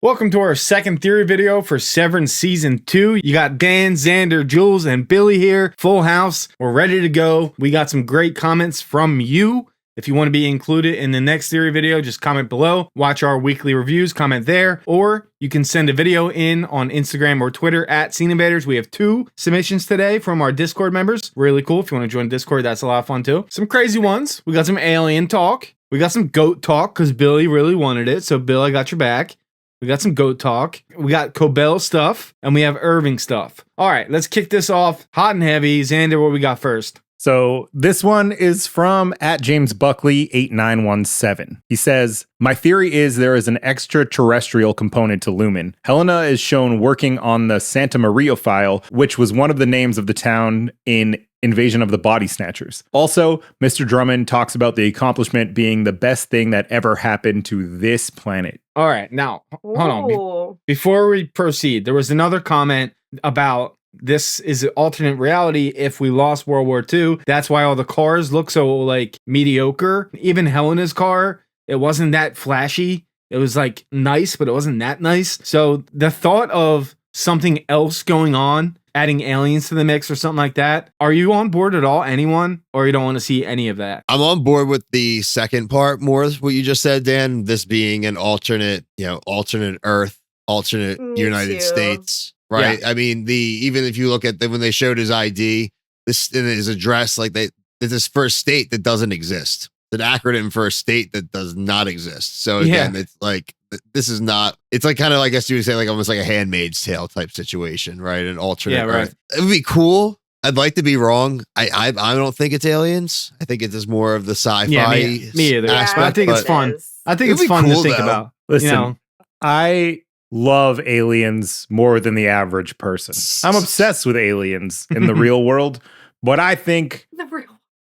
Welcome to our second theory video for Severance Season 2. You got Dan, Xander, Jules, and Billy here. Full house. We're ready to go. We got some great comments from you. If you want to be included in the next theory video, just comment below. Watch our weekly reviews, comment there. Or you can send a video in on Instagram or Twitter at Scene Invaders. We have 2 submissions today from our Discord members. Really cool. If you want to join Discord, that's a lot of fun too. Some crazy ones. We got some alien talk. We got some goat talk because Billy really wanted it. So Bill, I got your back. We got some goat talk. We got Cobel stuff, and we have Irving stuff. All right, let's kick this off hot and heavy. Xander, what we got first? So this one is from @JamesBuckley8917. He says, my theory is there is an extraterrestrial component to Lumen. Helena is shown working on the Santa Maria file, which was one of the names of the town in Invasion of the Body Snatchers. Also, Mr. Drummond talks about the accomplishment being the best thing that ever happened to this planet. All right, now, hold on. Before we proceed, there was another comment about this is an alternate reality if we lost World War II. That's why all the cars look so, like, mediocre. Even Helena's car, it wasn't that flashy. It was, like, nice, but it wasn't that nice. So the thought of something else going on, adding aliens to the mix or something like that. Are you on board at all, anyone? Or you don't want to see any of that? I'm on board with the second part more, what you just said, Dan, this being an alternate, alternate Earth, alternate United States, right? Yeah. I mean, even if you look at when they showed his ID, this in his address, like it's his first state that doesn't exist. It's an acronym for a state that does not exist. So again, it's like, this is not, it's like kind of, I guess you would say, like almost like a Handmaid's Tale type situation, right? An alternate Earth. It would be cool. I'd like to be wrong. I don't think it's aliens. I think it's just more of the sci-fi me either. aspect. I think it's fun. I think it's fun to think about. Listen, I love aliens more than the average person. I'm obsessed with aliens in the real world, but I think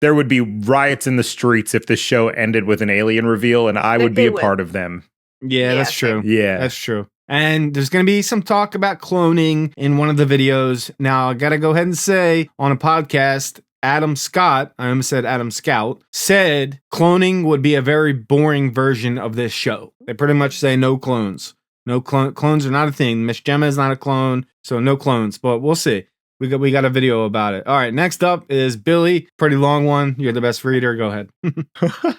there would be riots in the streets if this show ended with an alien reveal, and I would be a part of them. Yeah, that's true. Yeah, that's true. And there's going to be some talk about cloning in one of the videos. Now, I got to go ahead and say on a podcast, Adam Scott, I almost said Adam Scout, said cloning would be a very boring version of this show. They pretty much say no clones. No clones are not a thing. Miss Gemma is not a clone, so no clones. But we'll see. We got a video about it. All right, next up is Billy. Pretty long one. You're the best reader. Go ahead.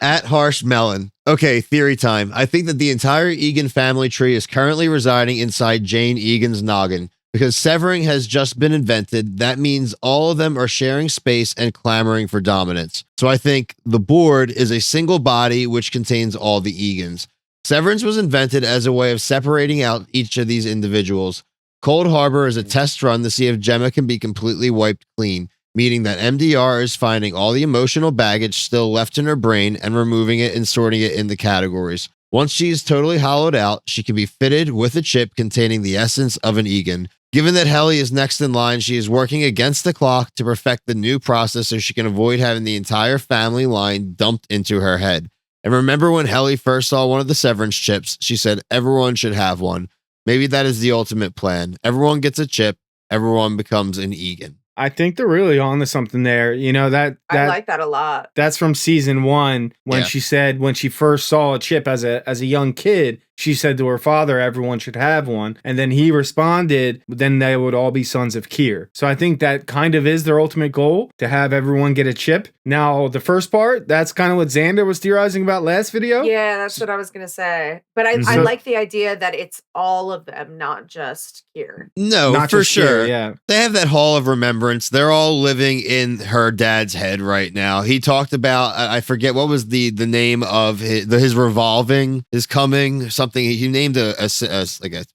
At Harsh Melon. Okay, theory time. I think that the entire Eagan family tree is currently residing inside Jane Eagan's noggin. Because severing has just been invented, that means all of them are sharing space and clamoring for dominance. So I think the board is a single body which contains all the Eagans. Severance was invented as a way of separating out each of these individuals. Cold Harbor is a test run to see if Gemma can be completely wiped clean, meaning that MDR is finding all the emotional baggage still left in her brain and removing it and sorting it into categories. Once she is totally hollowed out, she can be fitted with a chip containing the essence of an Eagan. Given that Helly is next in line, she is working against the clock to perfect the new process so she can avoid having the entire family line dumped into her head. And remember when Helly first saw one of the Severance chips, she said everyone should have one. Maybe that is the ultimate plan. Everyone gets a chip. Everyone becomes an Eagan. I think they're really on to something there. You know, that I like that a lot. That's from season 1 when she said when she first saw a chip as a young kid, she said to her father, everyone should have one. And then he responded, then they would all be sons of Kier. So I think that kind of is their ultimate goal, to have everyone get a chip. Now, the first part, that's kind of what Xander was theorizing about last video. Yeah, that's what I was going to say. But I like the idea that it's all of them, not just Kier. No, not for sure. Kier, yeah. They have that hall of remembrance. They're all living in her dad's head right now. He talked about, I forget, what was the name of his revolving is coming, something. He named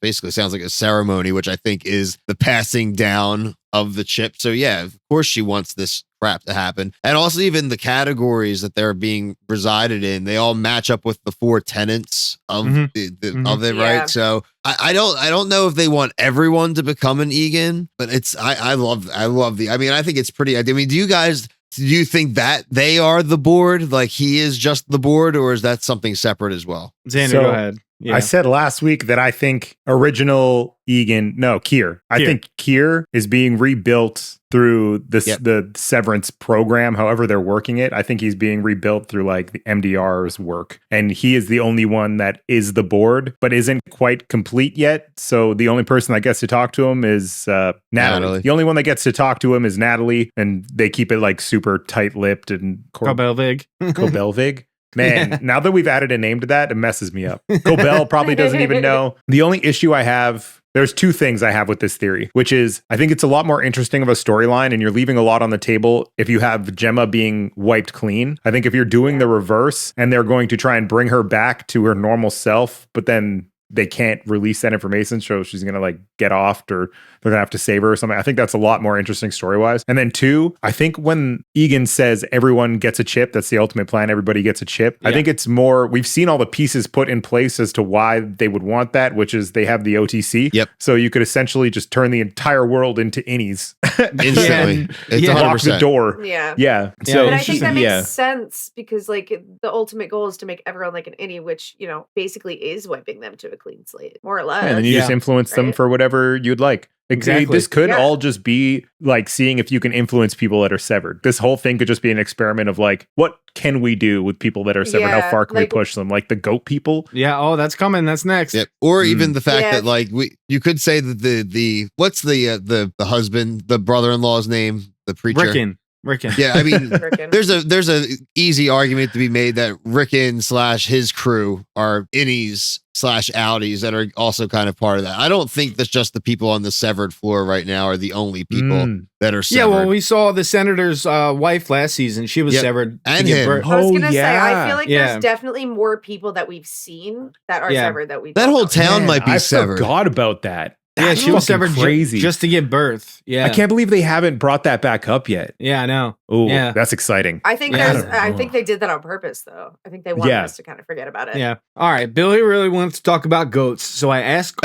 basically sounds like a ceremony, which I think is the passing down of the chip. So yeah, of course she wants this crap to happen. And also even the categories that they're being resided in, they all match up with the 4 tenets of of it, right? So I don't know if they want everyone to become an Eagan, but I love I think it's pretty. I mean, do you think that they are the board? Like he is just the board, or is that something separate as well? Xander, go ahead. Yeah. I said last week that I think original Kier. I think Kier is being rebuilt through the Severance program, however they're working it. I think he's being rebuilt through like the MDR's work. And he is the only one that is the board, but isn't quite complete yet. So the only person that gets to talk to him is Natalie. The only one that gets to talk to him is Natalie, and they keep it like super tight-lipped and Cobelvig. Man, now that we've added a name to that, it messes me up. Cobel probably doesn't even know. The only issue I have, there's two things I have with this theory, which is I think it's a lot more interesting of a storyline, and you're leaving a lot on the table if you have Gemma being wiped clean. I think if you're doing the reverse and they're going to try and bring her back to her normal self, but then they can't release that information, so she's gonna like get offed, or they're gonna have to save her or something. I think that's a lot more interesting story-wise. And then two, I think when Eagan says everyone gets a chip, that's the ultimate plan, everybody gets a chip. I think it's more, we've seen all the pieces put in place as to why they would want that, which is they have the OTC. Yep. So you could essentially just turn the entire world into innies. Instantly. It's 100%. Lock the door. Yeah. So and I think that makes sense, because like the ultimate goal is to make everyone like an innie, which, you know, basically is wiping them to a clean slate, more or less. And then you just influence them for whatever you'd like. Exactly. This could all just be like seeing if you can influence people that are severed. This whole thing could just be an experiment of like, what can we do with people that are severed? How far can we push them? Like the goat people? Yeah. Oh, that's coming. That's next. Yep. Or even the fact that like you could say that the what's the husband, the brother-in-law's name, the preacher? Rickon. Yeah, I mean, there's a easy argument to be made that Rickon / his crew are innies / outies that are also kind of part of that. I don't think that's just the people on the severed floor right now are the only people that are severed. Yeah, well, we saw the senator's wife last season. She was severed. And him. I was going to say, I feel like there's definitely more people that we've seen that are severed that we That whole town might be severed. I forgot about that. Yeah, she was severed crazy just to give birth. Yeah, I can't believe they haven't brought that back up yet. Yeah, I know. Oh, that's exciting. I think I think they did that on purpose, though. I think they wanted us to kind of forget about it. Yeah. All right. Billy really wants to talk about goats, so I asked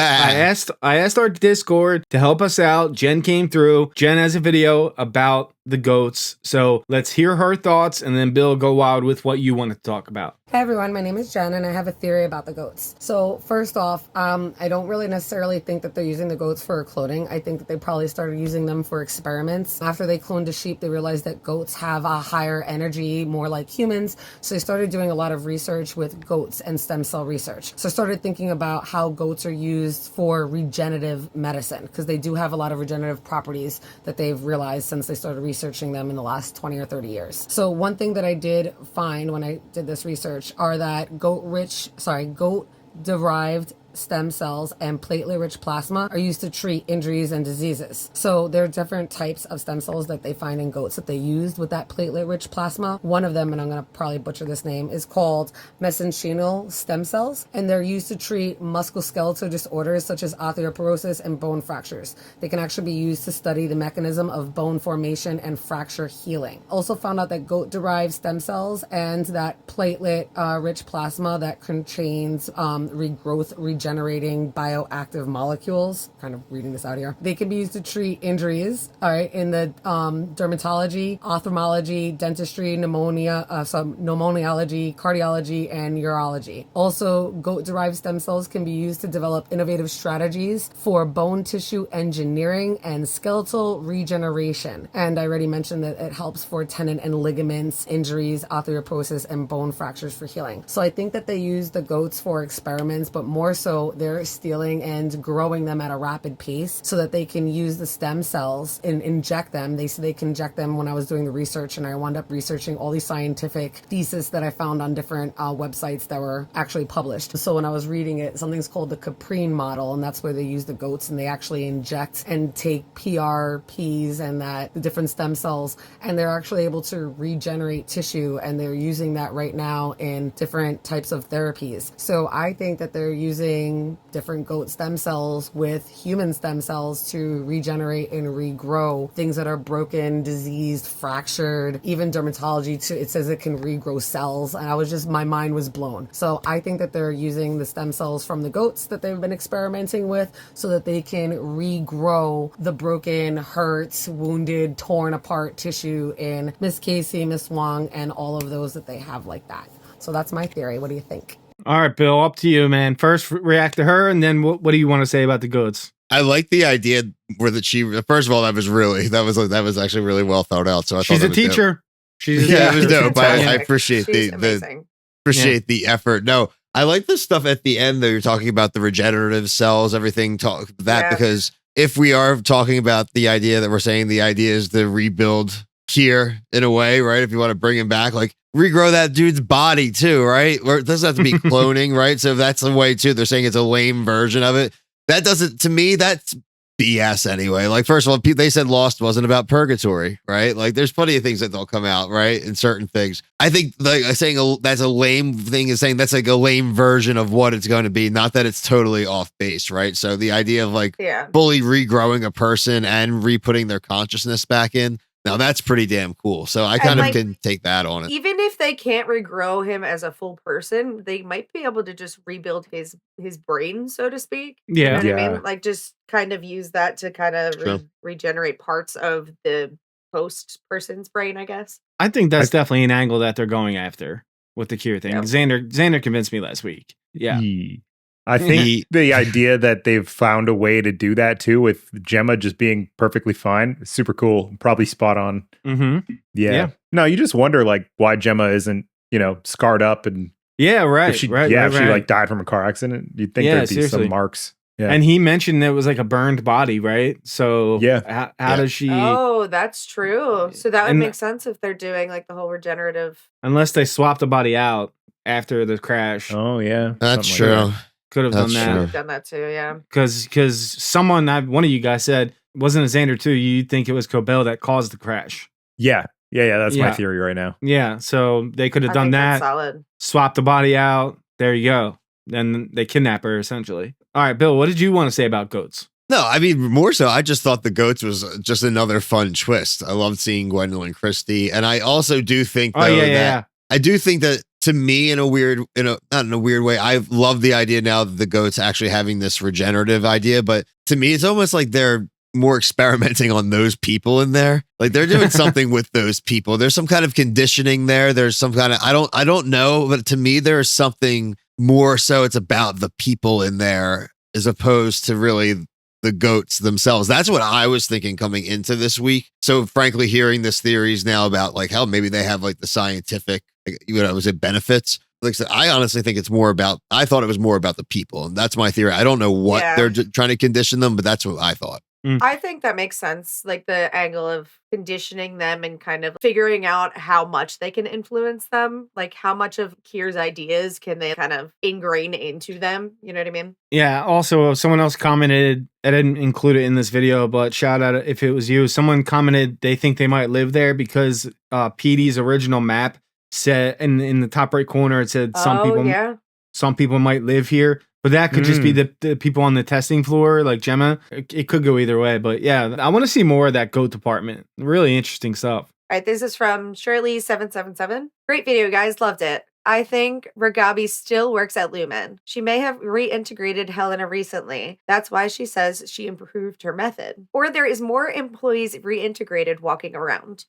our Discord to help us out. Jen came through. Jen has a video about the goats, so let's hear her thoughts, and then Bill, go wild with what you wanted to talk about. Hey everyone, my name is Jen and I have a theory about the goats. So first off, I don't really necessarily think that they're using the goats for cloning. I think that they probably started using them for experiments. After they cloned a sheep, they realized that goats have a higher energy, more like humans. So they started doing a lot of research with goats and stem cell research. So I started thinking about how goats are used for regenerative medicine, because they do have a lot of regenerative properties that they've realized since they started researching them in the last 20 or 30 years. So one thing that I did find when I did this research are that goat-derived stem cells and platelet-rich plasma are used to treat injuries and diseases. So there are different types of stem cells that they find in goats that they used with that platelet-rich plasma. One of them, and I'm going to probably butcher this name, is called mesenchymal stem cells, and they're used to treat musculoskeletal disorders such as osteoporosis and bone fractures. They can actually be used to study the mechanism of bone formation and fracture healing. Also found out that goat-derived stem cells and that platelet-rich plasma that contains regrowth, generating bioactive molecules, kind of reading this out here, they can be used to treat injuries, all right, in the dermatology, ophthalmology, dentistry, pneumoniology, cardiology, and urology. Also, goat-derived stem cells can be used to develop innovative strategies for bone tissue engineering and skeletal regeneration. And I already mentioned that it helps for tendon and ligaments, injuries, osteoporosis, and bone fractures for healing. So I think that they use the goats for experiments, but more so they're stealing and growing them at a rapid pace so that they can use the stem cells and inject them. They said they can inject them when I was doing the research, and I wound up researching all these scientific theses that I found on different websites that were actually published. So when I was reading it, something's called the Caprine model, and that's where they use the goats and they actually inject and take PRPs and the different stem cells, and they're actually able to regenerate tissue, and they're using that right now in different types of therapies. So I think that they're using different goat stem cells with human stem cells to regenerate and regrow things that are broken, diseased, fractured. Even dermatology, it says it can regrow cells, and my mind was blown. So I think that they're using the stem cells from the goats that they've been experimenting with so that they can regrow the broken, hurt, wounded, torn apart tissue in Miss Casey, Miss Wong, and all of those that they have like that. So that's my theory. What do you think? All right, Bill, up to you, man. First, react to her, and then what do you want to say about the goats? I like the idea where that she. First of all, that was actually really well thought out. So I She's thought a that was dope. teacher. She's a Yeah, it was teacher. dope. I appreciate She's the amazing. the effort. No, I like the stuff at the end that you're talking about the regenerative cells, everything because if we are talking about the idea that we're saying the idea is to rebuild Kier in a way, right? If you want to bring him back, like regrow that dude's body too, right? Or it doesn't have to be cloning, right? So if that's the way too, they're saying it's a lame version of it. That doesn't, to me, that's BS anyway. Like, first of all, they said Lost wasn't about purgatory, right? Like, there's plenty of things that don't come out, right? In certain things. I think, like, saying that's a lame thing is saying that's like a lame version of what it's going to be. Not that it's totally off base, right? So the idea of like fully regrowing a person and re-putting their consciousness back in, now that's pretty damn cool. So I kind of can take that on it. Even if they can't regrow him as a full person, they might be able to just rebuild his brain, so to speak. Yeah. You know what I mean? Like just kind of use that to kind of regenerate parts of the post person's brain, I guess. I think that's definitely an angle that they're going after with the Kier thing. Yep. Xander convinced me last week. Yeah. I think the idea that they've found a way to do that too, with Gemma just being perfectly fine, is super cool. Probably spot on. Mm-hmm. Yeah. No, you just wonder like why Gemma isn't, scarred up and if she like died from a car accident. You'd think there'd be some marks. Yeah. And he mentioned it was like a burned body, right? So how does she? Oh, that's true. So that would make sense if they're doing like the whole regenerative. Unless they swapped the body out after the crash. Oh yeah, that's true. Like could have done that. Could have done that too, yeah. Because someone, one of you guys said, wasn't it Xander too? You'd think it was Cobel that caused the crash. Yeah. That's my theory right now. Yeah, so they could have done that. Solid. Swap the body out. There you go. Then they kidnap her essentially. All right, Bill, what did you want to say about goats? No, I mean, more so, I just thought the goats was just another fun twist. I loved seeing Gwendolyn Christie. And I also do think, though, I do think that to me, not in a weird way, I love the idea now that the goats actually having this regenerative idea. But to me, it's almost like they're more experimenting on those people in there. Like they're doing something with those people. There's some kind of conditioning there. There's some kind of, I don't know, but to me, there's something more so it's about the people in there as opposed to really the goats themselves. That's what I was thinking coming into this week. So frankly, hearing this theories now about like how maybe they have like the scientific, benefits. Like I said, I honestly think I thought it was more about the people. And that's my theory. I don't know what they're trying to condition them, but that's what I thought. I think that makes sense. Like the angle of conditioning them and kind of figuring out how much they can influence them. Like how much of Kier's ideas can they kind of ingrain into them? You know what I mean? Yeah. Also, someone else commented, I didn't include it in this video, but shout out if it was you. Someone commented they think they might live there because PD's original map said in the top right corner, it said some people might live here. But that could just be the people on the testing floor, like Gemma. It could go either way. But yeah, I want to see more of that goat department. Really interesting stuff. All right, this is from Shirley777. Great video, guys. Loved it. I think Reghabi still works at Lumen. She may have reintegrated Helena recently. That's why she says she improved her method. Or there is more employees reintegrated walking around.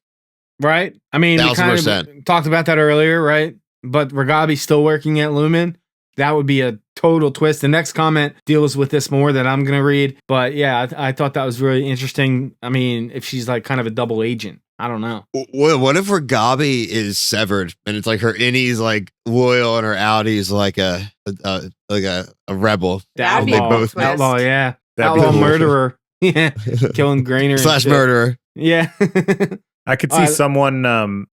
Right? I mean, we kind of talked about that earlier, right? But Reghabi's still working at Lumen. That would be a total twist. The next comment deals with this more that I'm going to read. But yeah, I thought that was really interesting. I mean, if she's like kind of a double agent, I don't know. What if Reghabi is severed and it's like her innie's like loyal and her outie's like a rebel? That'd be both outlaw, yeah. Outlaw murderer. Yeah. Killing Grainer. / murderer. Yeah. I could see someone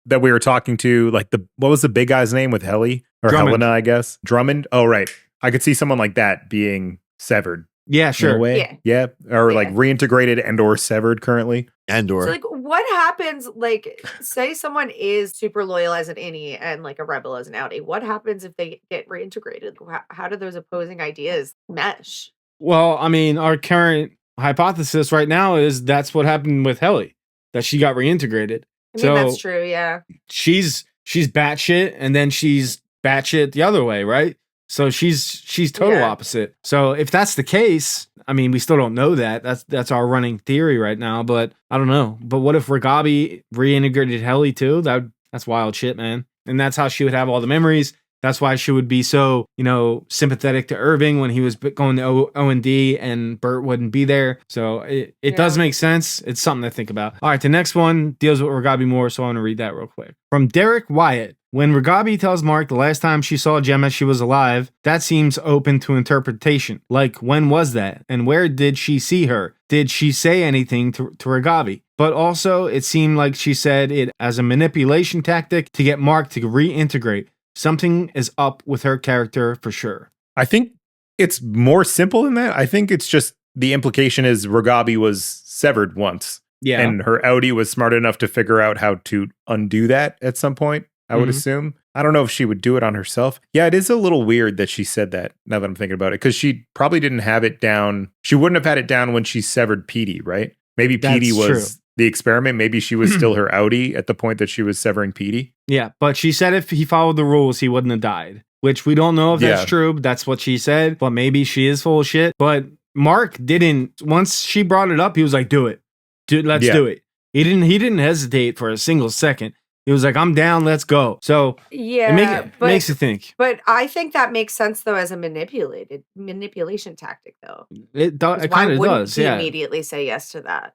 that we were talking to, like what was the big guy's name with Helly? Or Drummond. Helena, I guess. Drummond? Oh, right. I could see someone like that being severed. Yeah, sure. In a way. Yeah. Or like reintegrated and or severed currently. And/or. So like what happens, like say someone is super loyal as an innie and like a rebel as an outie. What happens if they get reintegrated? How do those opposing ideas mesh? Well, I mean, our current hypothesis right now is that's what happened with Helly, that she got reintegrated. I mean, that's true, yeah. She's batshit and then she's batshit the other way, right? So she's total opposite. So if that's the case, I mean, we still don't know that. That's our running theory right now, but I don't know. But what if Reghabi reintegrated Helly too? That's wild shit, man. And that's how she would have all the memories. That's why she would be so, sympathetic to Irving when he was going to O&D and Bert wouldn't be there. So it does make sense. It's something to think about. All right, the next one deals with Reghabi more, so I want to read that real quick. From Derek Wyatt. When Reghabi tells Mark the last time she saw Gemma she was alive, that seems open to interpretation. Like, when was that? And where did she see her? Did she say anything to Reghabi? But also, it seemed like she said it as a manipulation tactic to get Mark to reintegrate. Something is up with her character for sure. I think it's more simple than that. I think it's just the implication is Reghabi was severed once. Yeah. And her Audi was smart enough to figure out how to undo that at some point, I would assume. I don't know if she would do it on herself. Yeah, it is a little weird that she said that, now that I'm thinking about it, because she probably didn't have it down. She wouldn't have had it down when she severed Petey, right? Maybe Petey was the experiment. Maybe she was still her Audi at the point that she was severing Petey. Yeah, but she said if he followed the rules, he wouldn't have died. Which we don't know if that's true, but that's what she said. But maybe she is full of shit. But Mark didn't, once she brought it up, he was like, do it. Let's do it. He didn't hesitate for a single second. He was like, I'm down, let's go. So it makes you think. But I think that makes sense, though, as a manipulation tactic, though. It kind of does, yeah. Immediately say yes to that,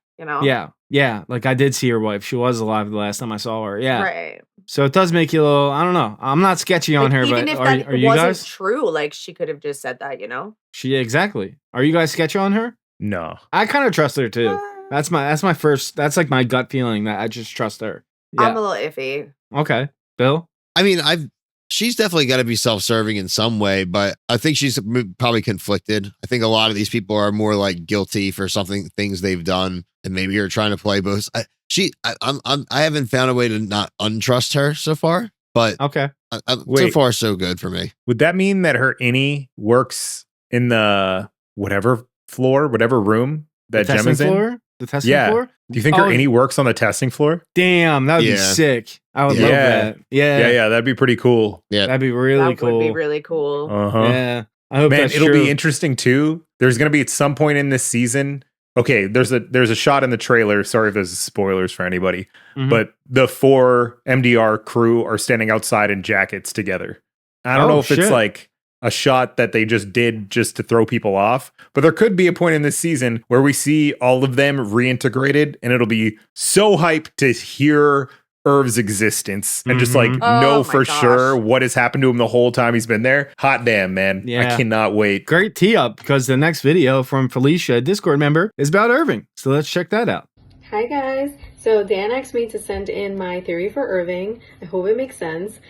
Yeah, like I did see her wife. She was alive the last time I saw her, yeah. Right. So it does make you a little, I don't know. I'm not sketchy on her, even but if are you wasn't guys? true, like she could have just said that, Exactly. Are you guys sketchy on her? No. I kind of trust her, too. That's my first, that's like my gut feeling that I just trust her. Yeah. I'm a little iffy. Okay. Bill? I mean, she's definitely got to be self-serving in some way, but I think she's probably conflicted. I think a lot of these people are more like guilty for things they've done, and maybe are trying to play both. I haven't found a way to not untrust her so far, but okay. So far so good for me. Would that mean that her innie works in the whatever room that Gemma's in? The testing floor? Do you think her innie works on the testing floor? Damn, that would be sick. I would love that. Yeah, that'd be pretty cool. Yeah, that'd be really cool. That would be really cool. Yeah, I hope that's it'll true. be interesting too. There's going to be at some point in this season. Okay, there's a shot in the trailer. Sorry if there's spoilers for anybody, but the 4 MDR crew are standing outside in jackets together. I don't know if it's like a shot that they just did just to throw people off, but there could be a point in this season where we see all of them reintegrated, and it'll be so hyped to hear Irv's existence and just like know for sure what has happened to him the whole time he's been there. Hot damn, man. I cannot wait. Great tee up, because the next video from Felicia, a Discord member, is about Irving. So let's check that out. Hi guys. So Dan asked me to send in my theory for Irving. I hope it makes sense.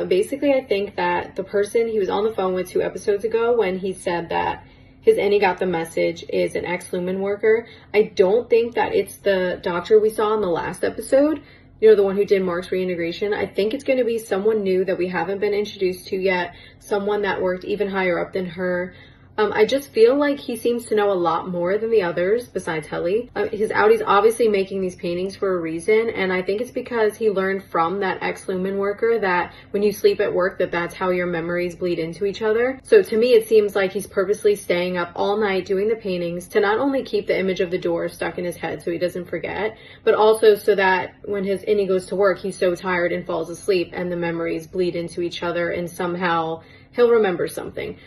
Basically, I think that the person he was on the phone with 2 episodes ago when he said that his innie got the message is an ex-Lumen worker. I don't think that it's the doctor we saw in the last episode. The one who did Mark's reintegration. I think it's going to be someone new that we haven't been introduced to yet. Someone that worked even higher up than her. I just feel like he seems to know a lot more than the others besides Helly. His Audi's obviously making these paintings for a reason, and I think it's because he learned from that ex-Lumen worker that when you sleep at work, that's how your memories bleed into each other. So to me, it seems like he's purposely staying up all night doing the paintings to not only keep the image of the door stuck in his head so he doesn't forget, but also so that when his innie goes to work, he's so tired and falls asleep and the memories bleed into each other and somehow he'll remember something.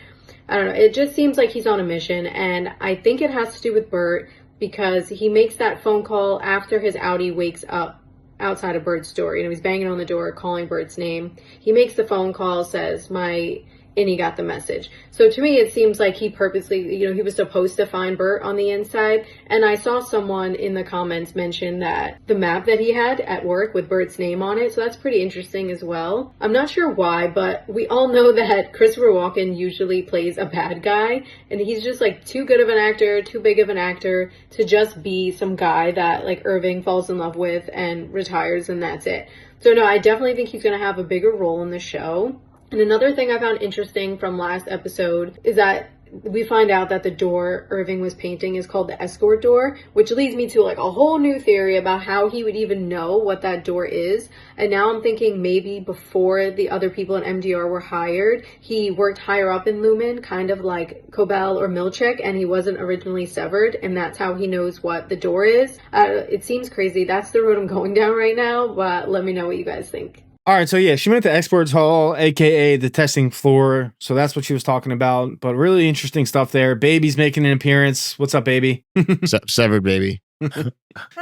I don't know. It just seems like he's on a mission, and I think it has to do with Bert because he makes that phone call after his Audi wakes up outside of Bert's door. He's banging on the door, calling Bert's name. He makes the phone call, says, my innie got the message. So to me, it seems like he purposely, he was supposed to find Bert on the inside. And I saw someone in the comments mention that the map that he had at work with Bert's name on it. So that's pretty interesting as well. I'm not sure why, but we all know that Christopher Walken usually plays a bad guy. And he's just like too good of an actor, too big of an actor to just be some guy that like Irving falls in love with and retires and that's it. So no, I definitely think he's going to have a bigger role in the show. And another thing I found interesting from last episode is that we find out that the door Irving was painting is called the escort door, which leads me to like a whole new theory about how he would even know what that door is. And now I'm thinking maybe before the other people in MDR were hired, he worked higher up in Lumen, kind of like Cobel or Milchek, and he wasn't originally severed, and that's how he knows what the door is. It seems crazy. That's the road I'm going down right now, but let me know what you guys think. All right, so yeah, she went to Experts Hall, aka the testing floor. So that's what she was talking about. But really interesting stuff there. Baby's making an appearance. What's up, baby? Severed baby.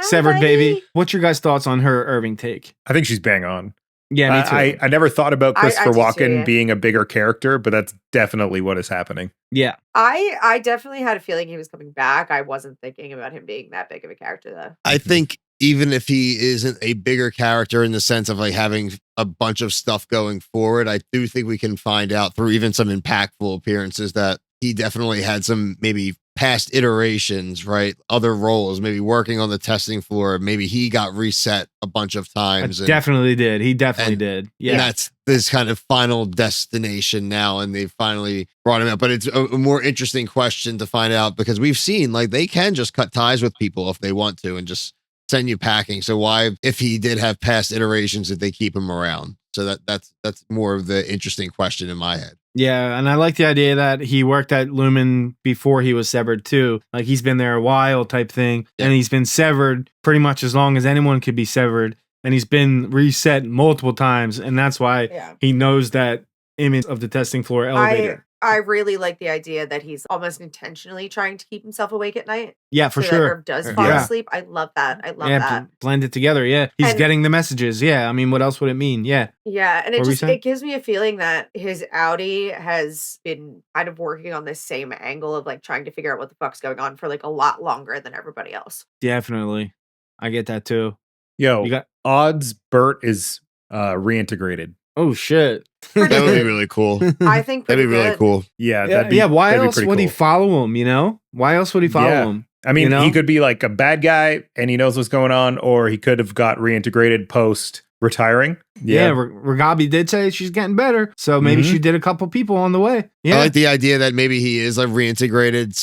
Severed baby. What's your guys' thoughts on her Irving take? I think she's bang on. Yeah, me too. I never thought about Christopher do too, Walken yeah. being a bigger character, but that's definitely what is happening. Yeah. I definitely had a feeling he was coming back. I wasn't thinking about him being that big of a character though. I think even if he isn't a bigger character in the sense of like having a bunch of stuff going forward, I do think we can find out through even some impactful appearances that he definitely had some maybe past iterations, right? Other roles, maybe working on the testing floor. Maybe he got reset a bunch of times. Definitely did. He definitely did. Yeah. And that's this kind of final destination now. And they finally brought him out. But it's a more interesting question to find out because we've seen like they can just cut ties with people if they want to and just send you packing. So why, if he did have past iterations, did they keep him around? So that's more of the interesting question in my head. Yeah, and I like the idea that he worked at Lumen before he was severed too. Like he's been there a while type thing. Yeah. And he's been severed pretty much as long as anyone could be severed. And he's been reset multiple times. And that's why he knows that image of the testing floor elevator. I really like the idea that he's almost intentionally trying to keep himself awake at night. Yeah, for so that sure. Herb does fall asleep. I love that. I love that. Blend it together. Yeah. He's And- getting the messages. Yeah. I mean, what else would it mean? Yeah. Yeah, and What were you saying? it gives me a feeling that his Audi has been kind of working on this same angle of like trying to figure out what the fuck's going on for like a lot longer than everybody else. Definitely. I get that too. Yo, You got odds Bert is reintegrated. oh shit. That would be really cool. I think That'd be pretty really good. cool. Yeah, Why that'd be else pretty would he cool. follow him, you know? Why else would he follow Yeah. him? I mean, you know? he could be like a bad guy and he knows what's going on, or he could have got reintegrated post retiring. Yeah, Reghabi did say she's getting better, so maybe Mhm. she did a couple people on the way. Yeah, I like the idea that maybe he is a reintegrated,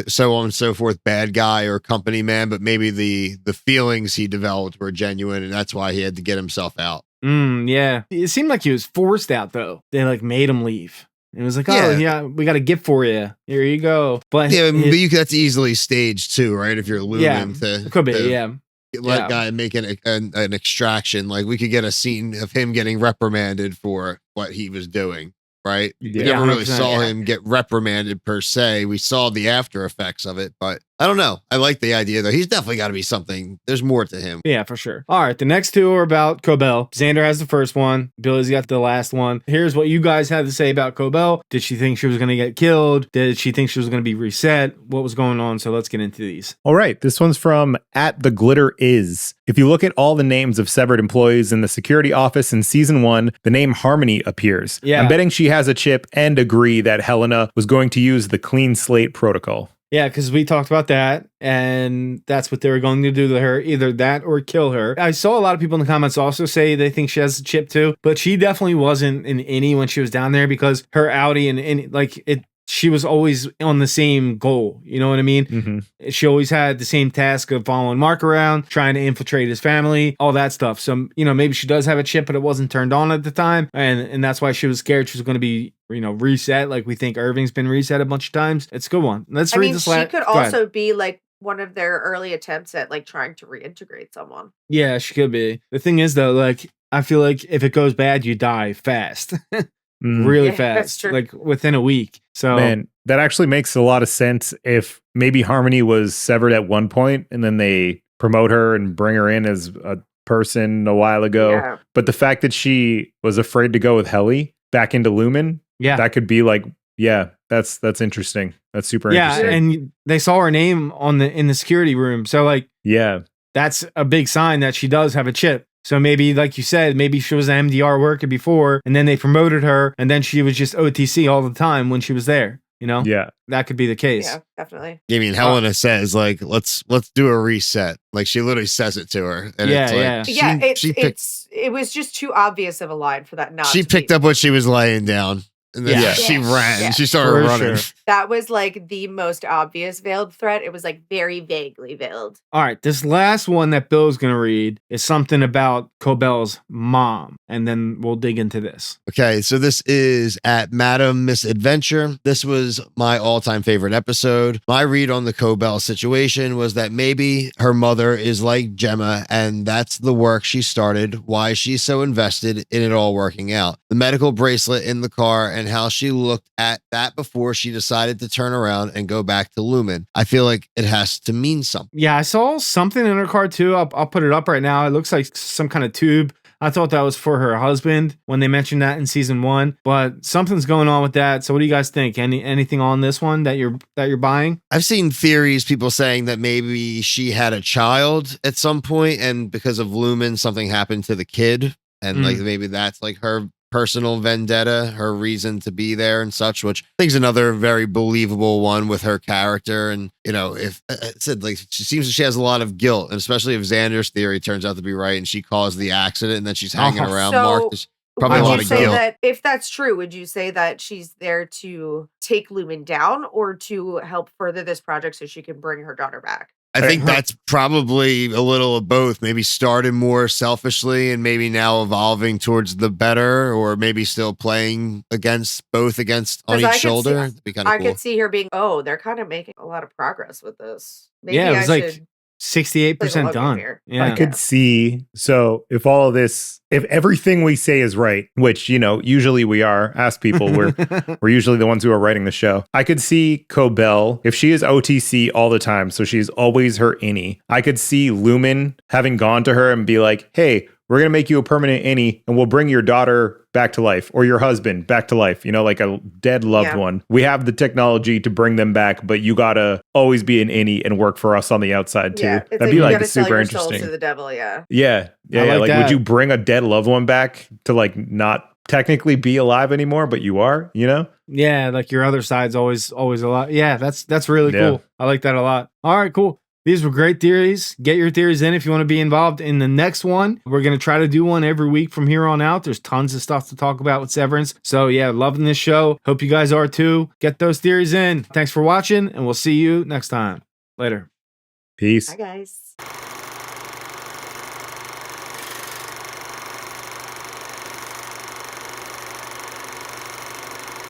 so on and so forth, bad guy or company man, but maybe the feelings he developed were genuine, and that's why he had to get himself out. Yeah. It seemed like he was forced out though. They like made him leave. It was like, oh Yeah. yeah, we got a gift for you. Here you go. But Yeah, but that's easily staged too, right? If you're Lumen it could be. to Yeah, let Yeah. guy make an extraction, like we could get a scene of him getting reprimanded for what he was doing, right? We Yeah, never really 100%. saw him get reprimanded per se. We saw the after effects of it, but I don't know. I like the idea though. He's definitely got to be something. There's more to him. Yeah, for sure. All right, the next two are about Cobel. Xander has the first one. Billy's got the last one. Here's what you guys had to say about Cobel. Did she think she was going to get killed? Did she think she was going to be reset? What was going on? So let's get into these. All right, this one's from @theglitter_is. If you look at all the names of severed employees in the security office in season 1, the name Harmony appears. Yeah. I'm betting she has a chip and agree that Helena was going to use the clean slate protocol. Yeah, because we talked about that, and that's what they were going to do to her, either that or kill her. I saw a lot of people in the comments also say they think she has a chip too, but she definitely wasn't in any when she was down there because her Audi and like it. She was always on the same goal. You know what I mean? Mm-hmm. She always had the same task of following Mark around, trying to infiltrate his family, all that stuff. So, you know, maybe she does have a chip, but it wasn't turned on at the time. And that's why she was scared she was going to be, you know, reset. Like we think Irving's been reset a bunch of times. It's a good one. Let's read this She last. could also be like one of their early attempts at like trying to reintegrate someone. Yeah, she could be. The thing is, though, like, I feel like if it goes bad, you die fast. Really Yeah, that's fast. true. Like within a week. So, Man, that actually makes a lot of sense if maybe Harmony was severed at one point and then they promote her and bring her in as a person a while ago. Yeah. But the fact that she was afraid to go with Helly back into Lumen, yeah. that could be like, yeah, that's interesting. That's super Yeah, interesting. and they saw her name in the security room. So, like, Yeah. that's a big sign that she does have a chip. So maybe, like you said, maybe she was an MDR worker before, and then they promoted her, and then she was just OTC all the time when she was there. You know, Yeah. that could be the case. Yeah, definitely. I mean, Helena says like, let's do a reset. Like she literally says it to her. And Yeah, it's like, yeah. Yeah, she picked, it was just too obvious of a line for that not she to picked be. up what she was laying down. And then Yeah. she ran. Yeah. She started For running. sure. That was like the most obvious veiled threat. It was like very vaguely veiled. All right, this last one that Bill's going to read is something about Cobel's mom, and then we'll dig into this. Okay, so this is at Madam Misadventure. This was my all-time favorite episode. My read on the Cobel situation was that maybe her mother is like Gemma, and that's the work she started, why she's so invested in it all working out. The medical bracelet in the car and how she looked at that before she decided to turn around and go back to Lumen. I feel like it has to mean something. Yeah, I saw something in her car too. I'll put it up right now. It looks like some kind of tube. I thought that was for her husband when they mentioned that in season 1, but something's going on with that. So what do you guys think? Anything on this one that you're buying? I've seen theories, people saying that maybe she had a child at some point, and because of Lumen, something happened to the kid, and like maybe that's like her personal vendetta, her reason to be there and such, which I think is another very believable one with her character. And you know, if it said like she seems she has a lot of guilt, and especially if Xander's theory turns out to be right and she caused the accident and then she's hanging around So, Mark, there's probably a would lot you of say guilt. that if that's true, would you say that she's there to take Lumen down or to help further this project so she can bring her daughter back? I think that's probably a little of both. Maybe started more selfishly and maybe now evolving towards the better, or maybe still playing against on 'Cause each I could shoulder. see- It'd be kind of I cool. could see her being, they're kind of making a lot of progress with this. Maybe Yeah, it I was like should 68% take a look done. here. Yeah. I could see. So if all of this, if everything we say is right, which, you know, usually we are, ask people, we're usually the ones who are writing the show. I could see Cobel, if she is OTC all the time, so she's always her innie. I could see Lumen having gone to her and be like, hey, we're going to make you a permanent innie and we'll bring your daughter back to life or your husband back to life, you know, like a dead loved one. We have the technology to bring them back, but you got to always be an innie and work for us on the outside too. Yeah, it's That'd be you like gotta sell super your soul interesting. to the devil, yeah. Yeah. I like Like, that. would you bring a dead loved one back to like not technically be alive anymore, but you are, you know? Yeah, like your other side's always a lot. Yeah, that's really Yeah. cool. I like that a lot. All right, cool. These were great theories. Get your theories in if you want to be involved in the next one. We're going to try to do one every week from here on out. There's tons of stuff to talk about with Severance. So yeah, loving this show. Hope you guys are too. Get those theories in. Thanks for watching, and we'll see you next time. Later. Peace. Hi, guys.